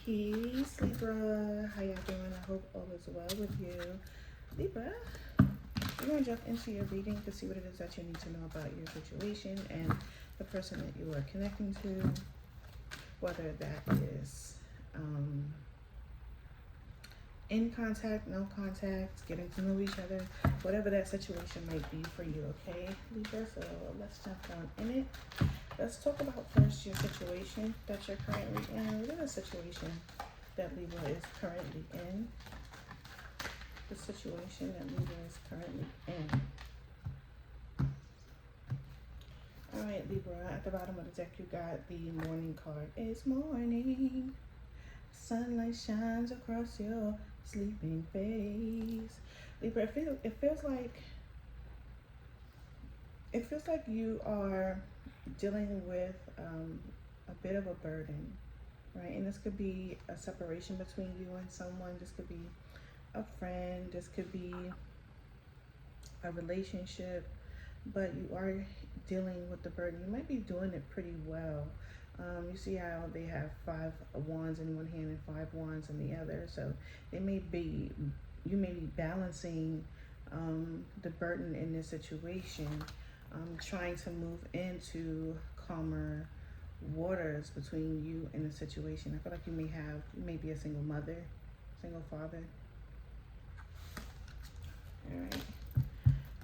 Peace, Libra. How y'all doing? I hope all is well with you. Libra, we're going to jump into your reading to see what it is that you need to know about your situation and the person that you are connecting to, whether that is in contact, no contact, getting to know each other, whatever that situation might be for you, okay, Libra? So let's jump down in it. Let's talk about first your situation that you're currently in. What is the situation that Libra is currently in? The situation that Libra is currently in. All right, Libra, at the bottom of the deck, you got the morning card. It's morning. Sunlight shines across your sleeping face. Libra, it feels like you are dealing with a bit of a burden, right? And this could be a separation between you and someone. This could be a friend. This could be a relationship, but you are dealing with the burden. You might be doing it pretty well. You see how they have 5 wands in one hand and 5 wands in the other. So you may be balancing the burden in this situation, trying to move into calmer waters between you and the situation. I feel like you may be a single mother, single father. All right,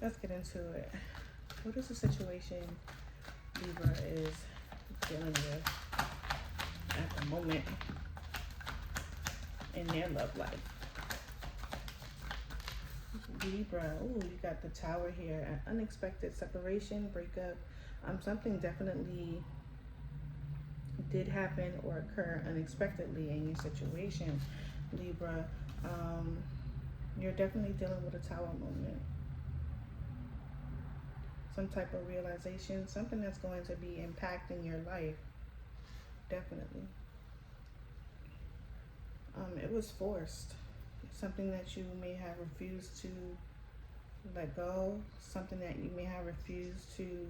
let's get into it. What is the situation Libra is dealing with at the moment in their love life? Libra, oh, you got the Tower here. An unexpected separation, breakup. Something definitely did happen or occur unexpectedly in your situation, Libra. You're definitely dealing with a Tower moment. Some type of realization, something that's going to be impacting your life. Definitely. It was forced. Something that you may have refused to let go. Something that you may have refused to,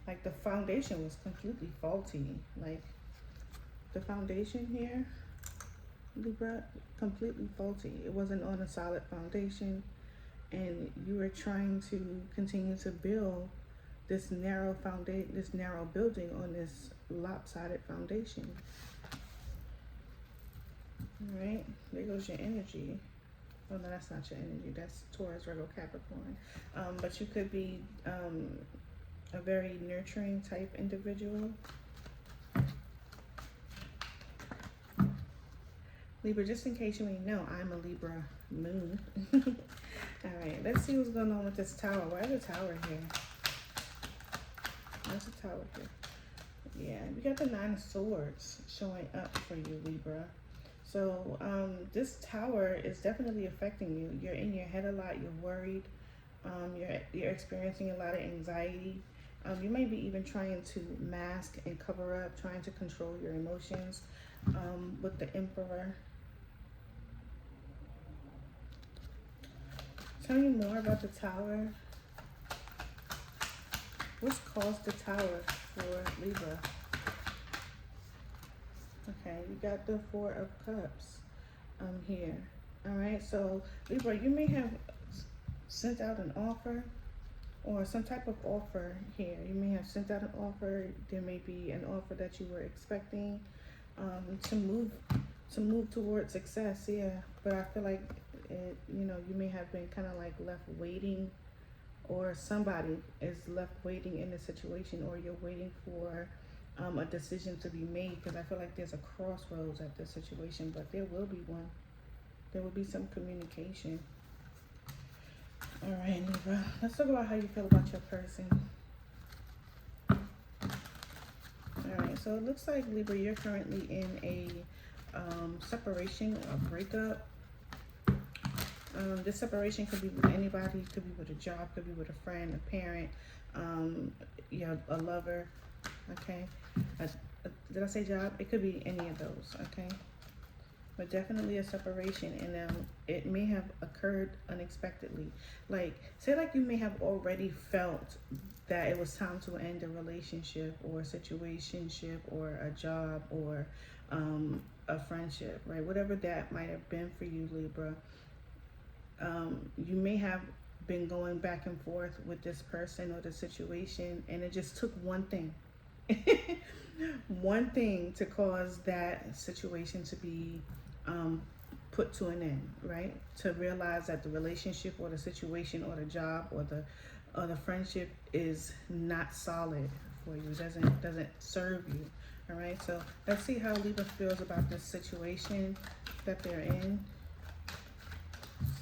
like the foundation was completely faulty. Like the foundation here, Libra, completely faulty. It wasn't on a solid foundation, and you were trying to continue to build this narrow building on this lopsided foundation. All right, there goes your energy. Oh no, that's not your energy. That's Taurus, Virgo, Capricorn. But you could be a very nurturing type individual. Libra, just in case you ain't know, I'm a Libra moon. All right, let's see what's going on with this Tower. Why is the Tower here? Where's the Tower here? Yeah, we got the 9 of Swords showing up for you, Libra. So this Tower is definitely affecting you. You're in your head a lot. You're worried. You're experiencing a lot of anxiety. You may be even trying to mask and cover up, trying to control your emotions with the Emperor. Tell me more about the Tower. What's caused the Tower for Libra? Okay, you got the 4 of Cups here. All right, so Libra, you may have sent out an offer or some type of offer here. You may have sent out an offer. There may be an offer that you were expecting to move towards success. Yeah, but I feel like you may have been kind of like left waiting, or somebody is left waiting in the situation, or you're waiting for a decision to be made, because I feel like there's a crossroads at this situation, but there will be one. There will be some communication. All right, Libra, let's talk about how you feel about your person. All right, so it looks like, Libra, you're currently in a separation, a breakup. This separation could be with anybody, could be with a job, could be with a friend, a parent, a lover, okay? Did I say job? It could be any of those, okay? But definitely a separation, and it may have occurred unexpectedly. Like, say like you may have already felt that it was time to end a relationship or a situationship or a job or a friendship, right? Whatever that might have been for you, Libra. You may have been going back and forth with this person or the situation, and it just took one thing. One thing to cause that situation to be put to an end, right? To realize that the relationship or the situation or the job or the friendship is not solid for you, doesn't serve you. All right, so let's see how Libra feels about this situation that they're in.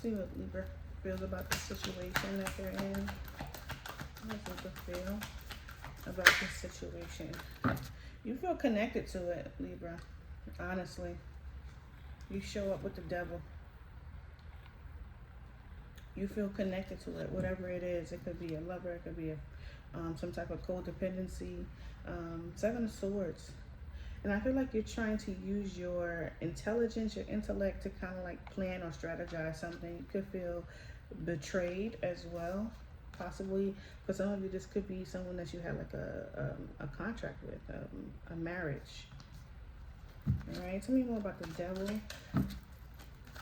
See what Libra feels about the situation that they're in. How does Libra feel about this situation? You feel connected to it, Libra. Honestly, you show up with the devil. You feel connected to it, whatever it is. It could be a lover, it could be some type of codependency. Seven of Swords. And I feel like you're trying to use your intelligence, your intellect to kind of like plan or strategize something. You could feel betrayed as well. Possibly for some of you, this could be someone that you had like a contract with, a marriage. All right, tell me more about the devil.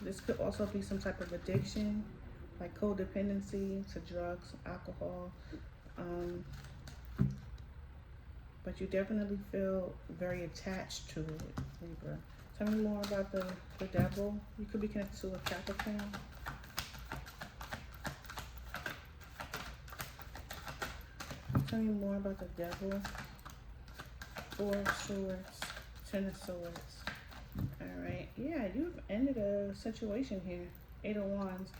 This could also be some type of addiction, like codependency to drugs, alcohol. But you definitely feel very attached to it, Libra. Tell me more about the devil. You could be connected to a Capricorn. Tell me more about the devil. Four of Swords, Ten of Swords. All right, yeah, you've ended a situation here. Eight of Wands.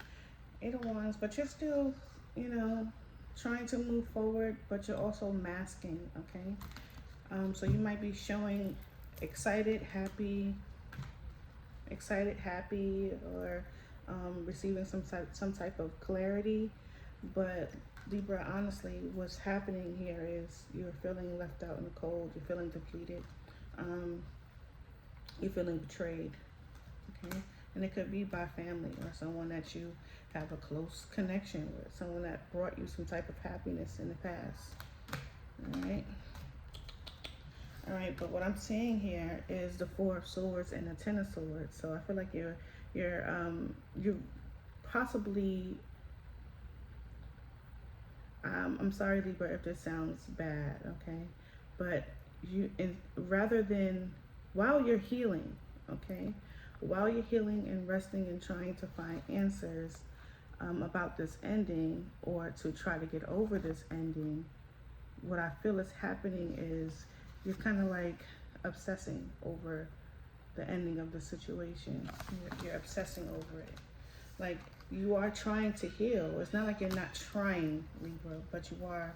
Eight of Wands, but you're still, you know, trying to move forward, but you're also masking, okay? So you might be showing excited, happy, or receiving some type of clarity. But Libra, honestly, what's happening here is you're feeling left out in the cold. You're feeling depleted. You're feeling betrayed, okay? And it could be by family or someone that you have a close connection with, someone that brought you some type of happiness in the past. All right, but what I'm seeing here is the Four of Swords and the Ten of Swords. So I feel like you're possibly, I'm sorry, Libra, if this sounds bad, okay? But rather than, while you're healing, okay? While you're healing and resting and trying to find answers about this ending, or to try to get over this ending, what I feel is happening is you're kind of like obsessing over the ending of the situation. You're obsessing over it. Like, you are trying to heal. It's not like you're not trying, Libra, but you are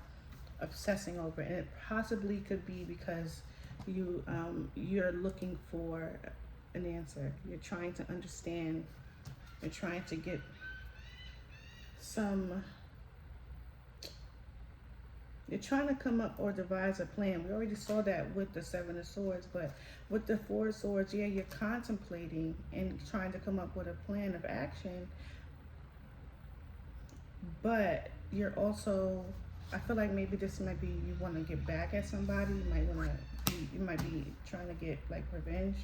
obsessing over it. And it possibly could be because you're looking for an answer. You're trying to understand. You're trying to get you're trying to come up or devise a plan. We already saw that with the Seven of Swords, but with the Four of Swords, yeah, you're contemplating and trying to come up with a plan of action. But you're also, I feel like maybe this might be, you want to get back at somebody. You might be trying to get like revenge.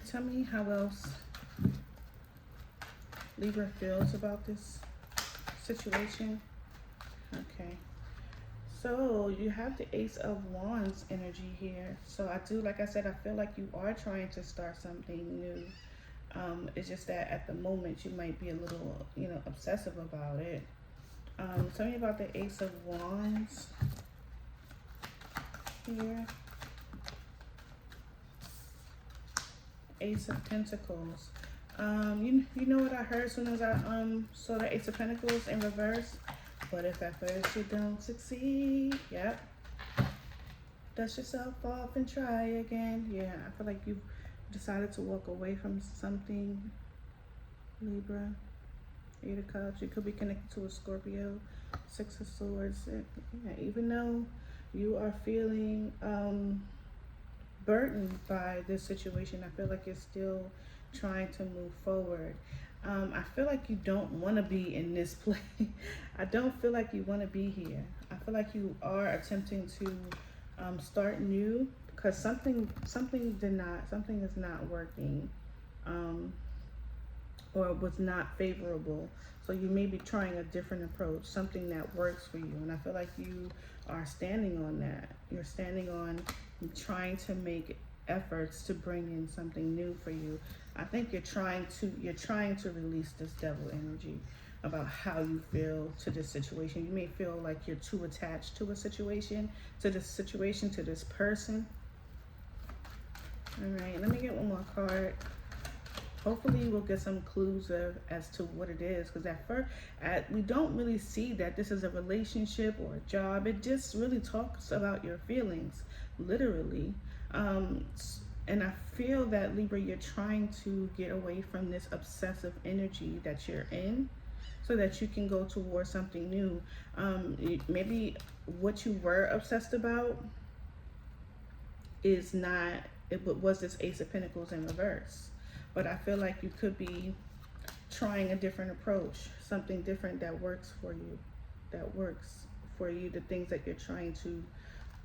Tell me how else Libra feels about this situation. Okay, so you have the Ace of Wands energy here. So I do, like I said, I feel like you are trying to start something new. It's just that at the moment you might be a little, obsessive about it. Tell me about the Ace of Wands here. Ace of Pentacles. You know what I heard as soon as I saw the Ace of Pentacles in reverse? But if at first you don't succeed, yep, dust yourself off and try again. Yeah, I feel like you've decided to walk away from something, Libra. Eight of Cups. You could be connected to a Scorpio. Six of Swords. Yeah, even though you are feeling burdened by this situation, I feel like you're still trying to move forward. I feel like you don't want to be in this place. I don't feel like you want to be here. I feel like you are attempting to start new, because something is not working, or was not favorable. So you may be trying a different approach, something that works for you. And I feel like you are standing on that. You're standing on trying to make efforts to bring in something new for you. I think you're trying to release this devil energy about how you feel to this situation. You may feel like you're too attached to a situation, to this person. All right, let me get one more card. Hopefully we'll get some clues as to what it is, because at first we don't really see that this is a relationship or a job. It just really talks about your feelings, literally. And I feel that, Libra, you're trying to get away from this obsessive energy that you're in so that you can go towards something new. Maybe what you were obsessed about is not, it was this Ace of Pentacles in reverse. But I feel like you could be trying a different approach, something different that works for you, the things that you're trying to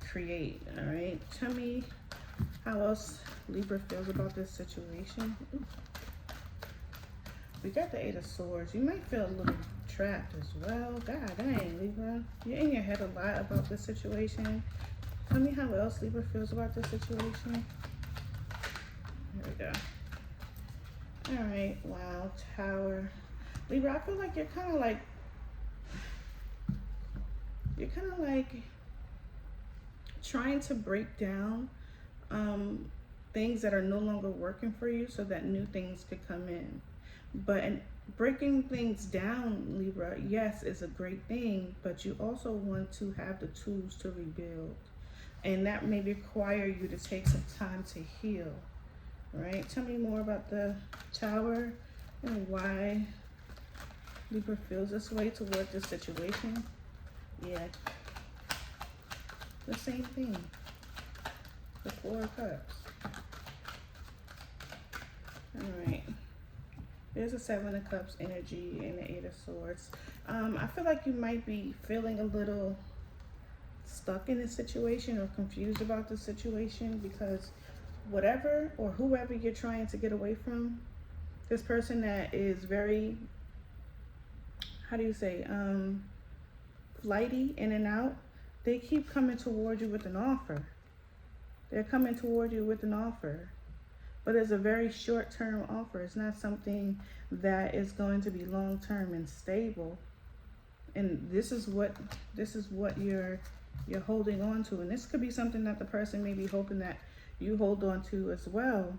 create. All right, tell me how else Libra feels about this situation. Ooh. We got the Eight of Swords. You might feel a little trapped as well. God dang, Libra, you're in your head a lot about this situation. Tell me how else Libra feels about this situation. There we go. All right, wow, Tower. Libra, I feel like you're kind of like trying to break down things that are no longer working for you so that new things could come in. But breaking things down, Libra, yes, is a great thing, but you also want to have the tools to rebuild. And that may require you to take some time to heal. All right, tell me more about the Tower and why Libra feels this way toward this situation. Yeah, the same thing. The Four of Cups. All right. There's a Seven of Cups energy and the Eight of Swords. I feel like you might be feeling a little stuck in this situation or confused about the situation, because whatever or whoever you're trying to get away from, this person that is very, how do you say, flighty, in and out, they keep coming toward you with an offer. They're coming toward you with an offer, but it's a very short-term offer. It's not something that is going to be long-term and stable. And this is what you're holding on to. And this could be something that the person may be hoping that you hold on to as well,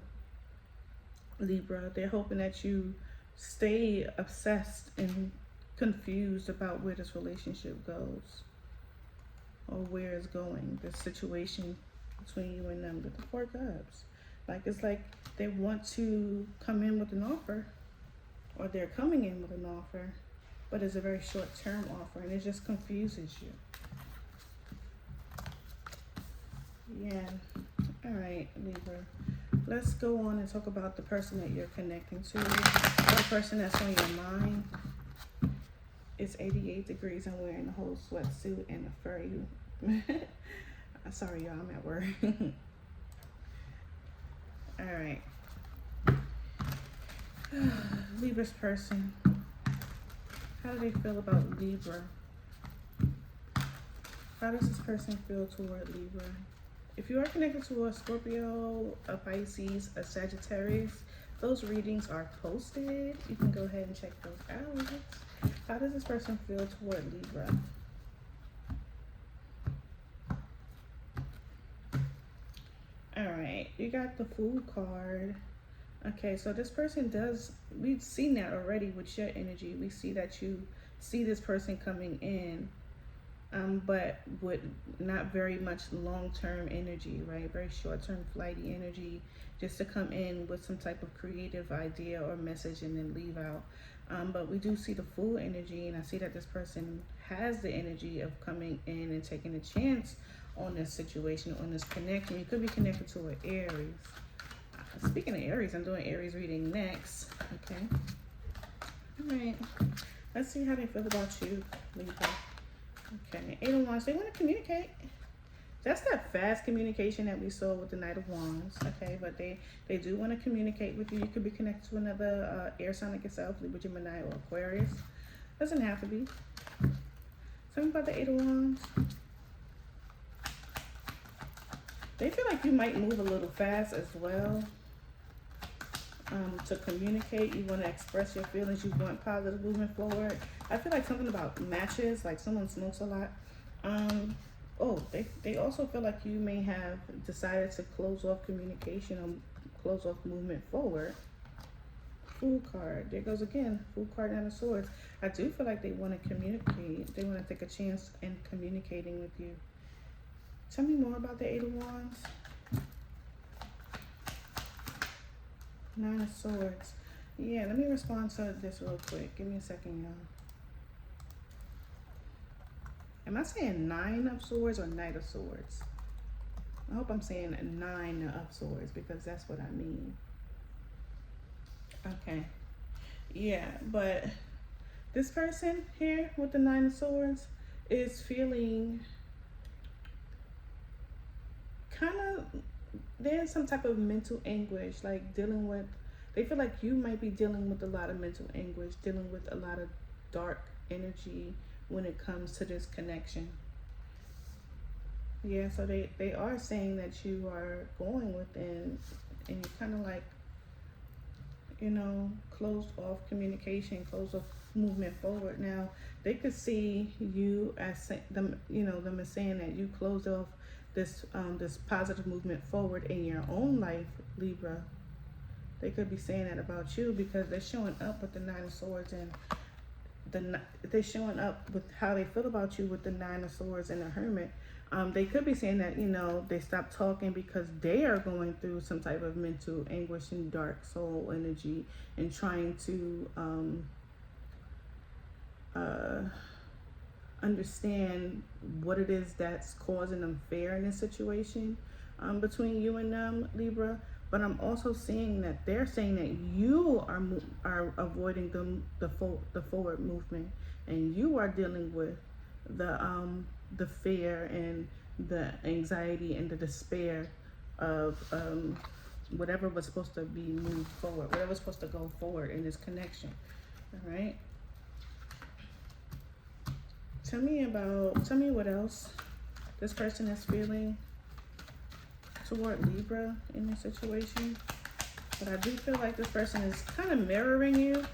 Libra. They're hoping that you stay obsessed and confused about where this relationship goes or where it's going, the situation between you and them. With the Four Cups, it's like they want to come in with an offer, or they're coming in with an offer, but it's a very short-term offer, and it just confuses you. Yeah. All right, Libra. Let's go on and talk about the person that you're connecting to. The person that's on your mind. It's 88 degrees. I'm wearing a whole sweatsuit and a furry. Sorry, y'all. I'm at work. All right. Libra's person. How do they feel about Libra? How does this person feel toward Libra? If you are connected to a Scorpio, a Pisces, a Sagittarius, those readings are posted. You can go ahead and check those out. How does this person feel toward Libra? All right, you got the Fool card. Okay, so this person we've seen that already with your energy. We see that you see this person coming in, but with not very much long-term energy, right? Very short-term flighty energy, just to come in with some type of creative idea or message and then leave out. But we do see the Fool energy, and I see that this person has the energy of coming in and taking a chance on this situation, on this connection. You could be connected to an Aries. Speaking of Aries, I'm doing Aries reading next. Okay. All right. Let's see how they feel about you, Libra. Okay. 8 of Wands. They want to communicate. That's that fast communication that we saw with the Knight of Wands, okay? But they do want to communicate with you. You could be connected to another air sign like yourself, Libra, Gemini, or Aquarius. Doesn't have to be. Something about the Eight of Wands. They feel like you might move a little fast as well. To communicate, you want to express your feelings, you want positive movement forward. I feel like something about matches, like someone smokes a lot. Oh, they also feel like you may have decided to close off communication or close off movement forward. Fool card. There goes again. Fool card, Nine of Swords. I do feel like they want to communicate. They want to take a chance in communicating with you. Tell me more about the Eight of Wands. Nine of Swords. Yeah, let me respond to this real quick. Give me a second, y'all. Am I saying Nine of Swords or Knight of Swords? I hope I'm saying Nine of Swords because that's what I mean. Okay. Yeah, but this person here with the Nine of Swords is feeling kind of, there's some type of mental anguish, like dealing with, they feel like you might be dealing with a lot of mental anguish, dealing with a lot of dark energy when it comes to this connection. Yeah, so they are saying that you are going within and you're kind of like, you know, closed off communication, closed off movement forward. Now, they could see you as them, you know, them as saying that you closed off this this positive movement forward in your own life, Libra. They could be saying that about you because they're showing up with the Nine of Swords and they're showing up with how they feel about you with the Nine of Swords and the Hermit. They could be saying that, you know, they stopped talking because they are going through some type of mental anguish and dark soul energy and trying to understand what it is that's causing them fear in this situation between you and them, Libra. But I'm also seeing that they're saying that you are avoiding the forward movement, and you are dealing with the fear and the anxiety and the despair of whatever was supposed to be moved forward, whatever was supposed to go forward in this connection. All right. Tell me what else this person is feeling toward Libra in this situation. But I do feel like this person is kind of mirroring you,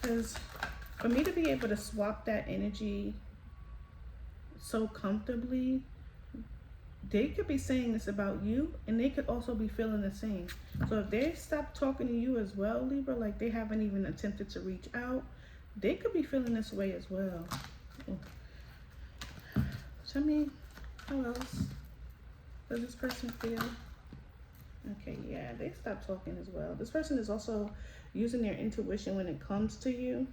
because for me to be able to swap that energy so comfortably, they could be saying this about you and they could also be feeling the same. So if they stop talking to you as well, Libra, like they haven't even attempted to reach out, they could be feeling this way as well. Tell me, how else does this person feel? Okay, yeah, they stopped talking as well. This person is also using their intuition when it comes to you,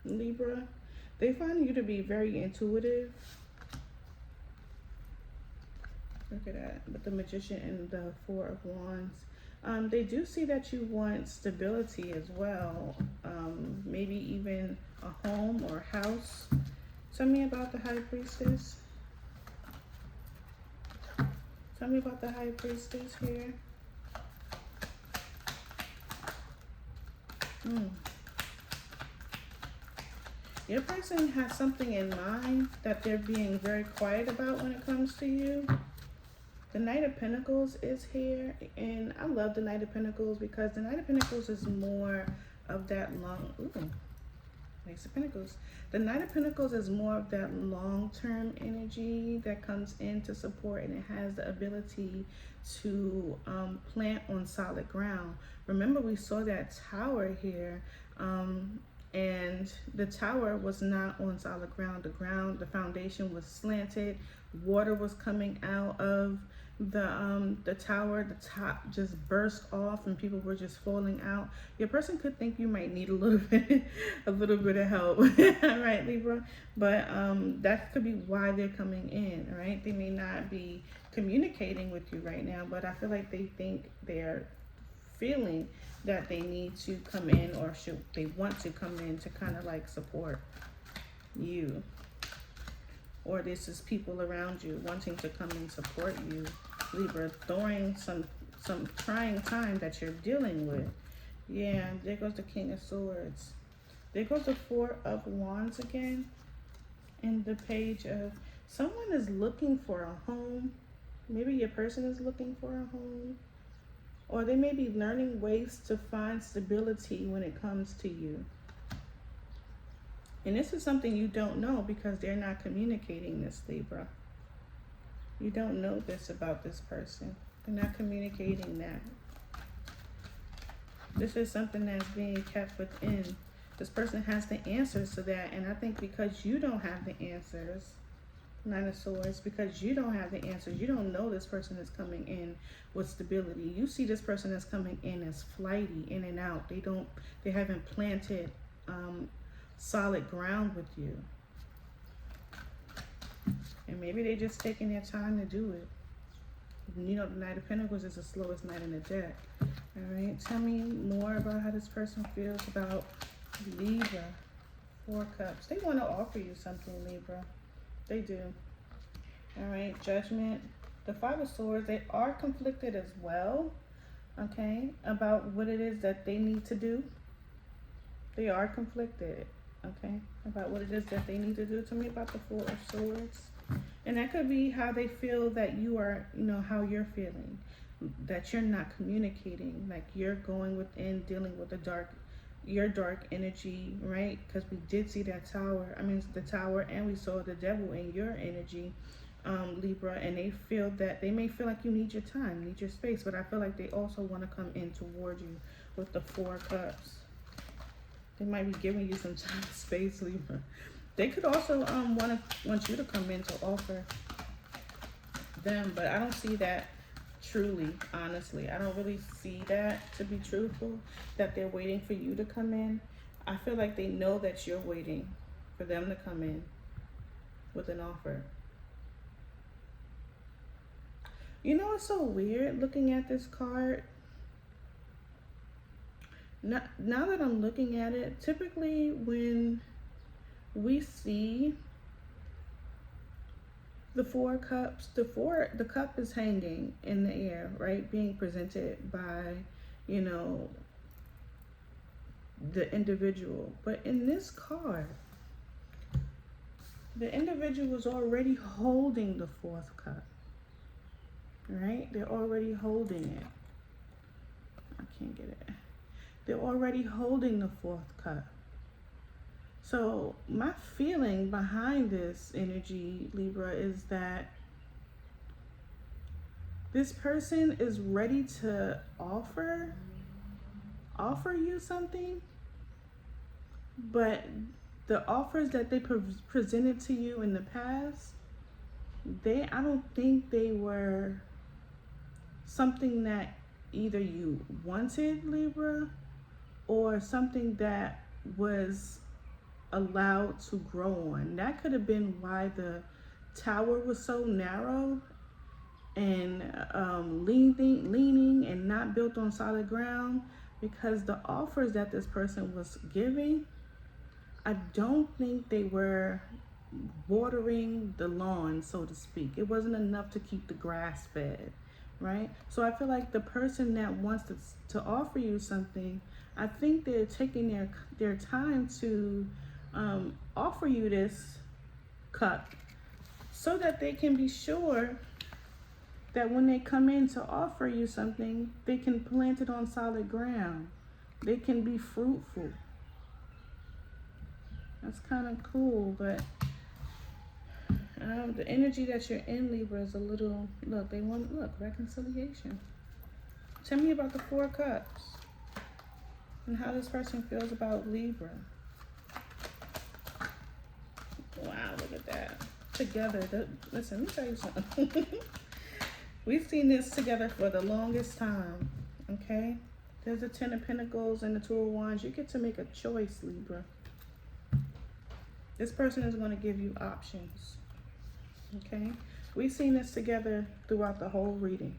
Libra. They find you to be very intuitive. Look at that, with the Magician and the Four of Wands. They do see that you want stability as well. Maybe even a home or a house. Tell me about the High Priestess. Tell me about the High Priestess here. Your person has something in mind that they're being very quiet about when it comes to you. The Knight of Pentacles is here, and I love the Knight of Pentacles because the Knight of Pentacles is more of that long, Ace of Pentacles. The Knight of Pentacles is more of that long-term energy that comes in to support, and it has the ability to plant on solid ground. Remember, we saw that tower here, and the tower was not on solid ground. The foundation was slanted. Water was coming out of the tower. The top just burst off and people were just falling out. Your person could think you might need a little bit of help. All right, Libra, but that could be why they're coming in. All right, they may not be communicating with you right now, but I feel like they think they're feeling that they need to come in, or they want to come in to kind of like support you, or this is people around you wanting to come and support you, Libra, during some trying time that you're dealing with. Yeah, there goes the King of Swords. There goes the Four of Wands again. And the Page of... Someone is looking for a home. Maybe your person is looking for a home. Or they may be learning ways to find stability when it comes to you. And this is something you don't know because they're not communicating this, Libra. You don't know this about this person. They're not communicating that. This is something that's being kept within. This person has the answers to that. And I think because you don't have the answers, Nine of Swords, because you don't have the answers, you don't know this person is coming in with stability. You see this person is coming in as flighty, in and out. They haven't planted solid ground with you. And maybe they're just taking their time to do it. You know, the Knight of Pentacles is the slowest knight in the deck. All right, tell me more about how this person feels about Libra. Four Cups. They want to offer you something, Libra. They do. All right, Judgment. The Five of Swords, they are conflicted as well, okay, about what it is that they need to do. They are conflicted, okay, about what it is that they need to do. Tell me about the Four of Swords. And that could be how they feel that you are, you know, how you're feeling, that you're not communicating, like you're going within, dealing with your dark energy, right? Because we did see that tower, the tower, and we saw the devil in your energy, Libra, and they may feel like you need your time, need your space, but I feel like they also want to come in toward you with the Four Cups. They might be giving you some time and space, Libra. They could also want you to come in to offer them, but I don't see that truly, honestly. I don't really see that, to be truthful, that they're waiting for you to come in. I feel like they know that you're waiting for them to come in with an offer. You know what's so weird looking at this card? Now that I'm looking at it, typically when we see the Four Cups, the cup is hanging in the air, right? Being presented by, you know, the individual. But in this card, the individual is already holding the fourth cup, right? They're already holding it. I can't get it. They're already holding the fourth cup. So my feeling behind this energy, Libra, is that this person is ready to offer you something, but the offers that they presented to you in the past, I don't think they were something that either you wanted, Libra, or something that was allowed to grow on. That could have been why the tower was so narrow and leaning and not built on solid ground, because the offers that this person was giving, I don't think they were watering the lawn, so to speak. It wasn't enough to keep the grass fed, right? So I feel like the person that wants to offer you something, I think they're taking their time to offer you this cup so that they can be sure that when they come in to offer you something, they can plant it on solid ground. They can be fruitful. That's kind of cool, but the energy that you're in, Libra, is a little, they want reconciliation. Tell me about the Four Cups and how this person feels about Libra. Wow, look at that. Together. Listen, let me tell you something. We've seen this together for the longest time, okay? There's the Ten of Pentacles and the Two of Wands. You get to make a choice, Libra. This person is going to give you options, okay? We've seen this together throughout the whole reading.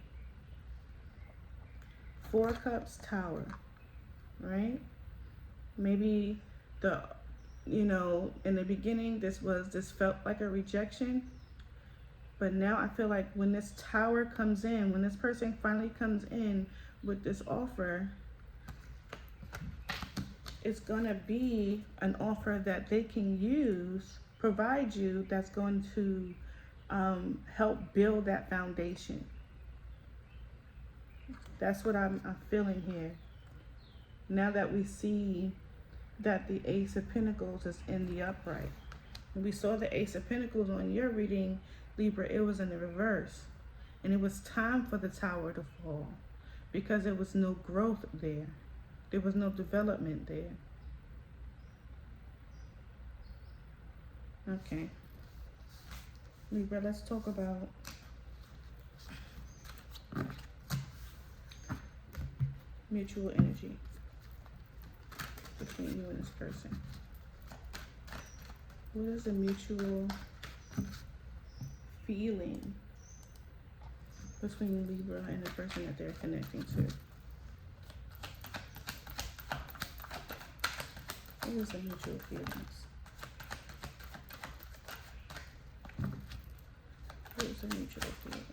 Four Cups, Tower, right? Maybe the you know, in the beginning, this felt like a rejection. But now I feel like when this tower comes in, when this person finally comes in with this offer, it's going to be an offer that they can use, provide you, that's going to help build that foundation. That's what I'm feeling here. Now that we see that the Ace of Pentacles is in the upright. When we saw the Ace of Pentacles on your reading, Libra, it was in the reverse. And it was time for the tower to fall because there was no growth there. There was no development there. Okay. Libra, let's talk about mutual energy between you and this person. What is the mutual feeling between Libra and the person that they're connecting to? What is the mutual feelings? What is the mutual feelings?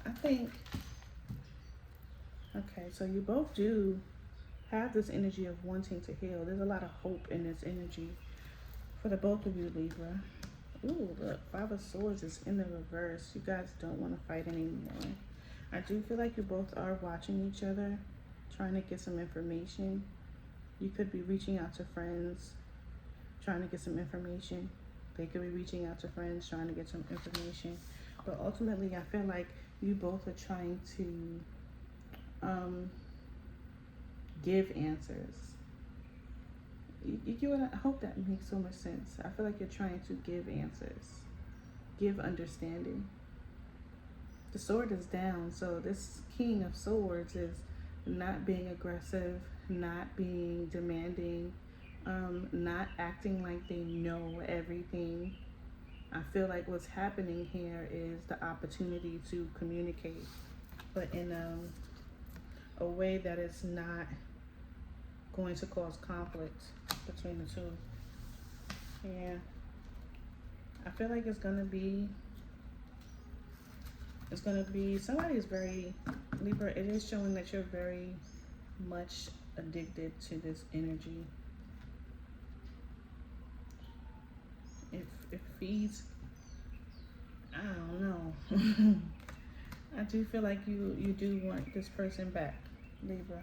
I think, okay, so you both do have this energy of wanting to heal. There's a lot of hope in this energy for the both of you, Libra. Ooh, look, Five of Swords is in the reverse. You guys don't want to fight anymore. I do feel like you both are watching each other, trying to get some information. You could be reaching out to friends, trying to get some information. They could be reaching out to friends, trying to get some information. But ultimately, I feel like you both are trying to give answers. I hope that makes so much sense. I feel like you're trying to give answers, give understanding. The sword is down, so this King of Swords is not being aggressive, not being demanding, not acting like they know everything. I feel like what's happening here is the opportunity to communicate, but in a way that is not going to cause conflict between the two. Yeah. I feel like it's gonna be somebody is very, Libra, it is showing that you're very much addicted to this energy. It feeds, I don't know. I do feel like you do want this person back, Libra.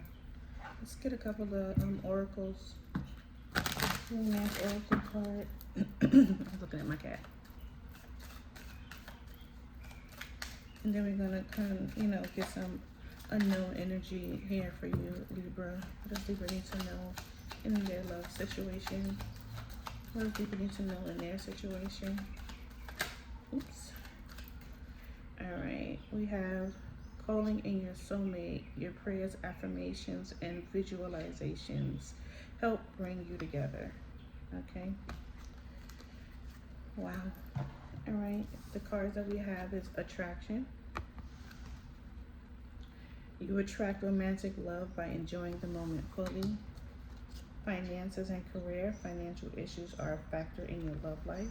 Let's get a couple of oracles. Romance oracle card. I was looking at my cat. And then we're gonna kind of, get some unknown energy here for you, Libra. What does Libra need to know in their love situation? What does Libra need to know in their situation? Oops. Alright, we have calling in your soulmate. Your prayers, affirmations, and visualizations help bring you together. Okay. Wow. Alright, the cards that we have is attraction. You attract romantic love by enjoying the moment fully. Finances and career. Financial issues are a factor in your love life.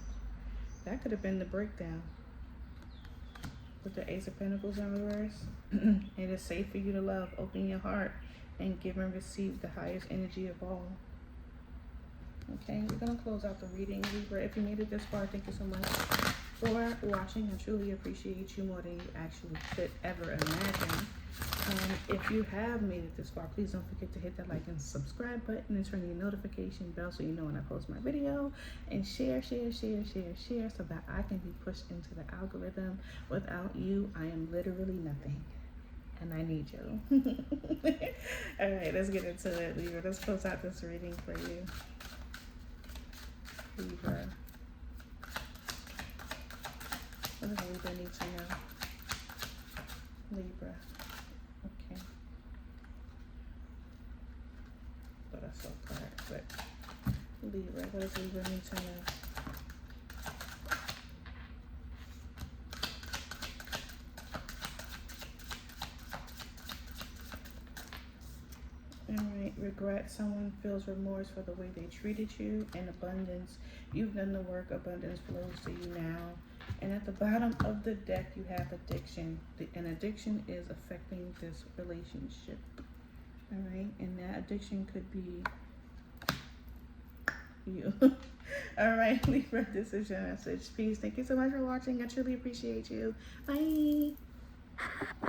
That could have been the breakdown. With the Ace of Pentacles in reverse. It is safe for you to love. Open your heart and give and receive the highest energy of all. Okay, we're going to close out the reading, Libra. If you made it this far, thank you so much for watching. I truly appreciate you more than you actually could ever imagine. If you have made it this far, please don't forget to hit that like and subscribe button and turn your notification bell so you know when I post my video. And share so that I can be pushed into the algorithm. Without you, I am literally nothing. And I need you. Alright, let's get into it, Libra. Let's close out this reading for you. Libra. What does Libra need to know? Libra. Okay. But I saw a card, but Libra, what does Libra need to know? regret. Someone feels remorse for the way they treated you. And abundance. You've done the work. Abundance flows to you now. And at the bottom of the deck, you have addiction. An addiction is affecting this relationship. All right. And that addiction could be you. All right, Libra, this is your message. Peace. Thank you so much for watching. I truly appreciate you. Bye.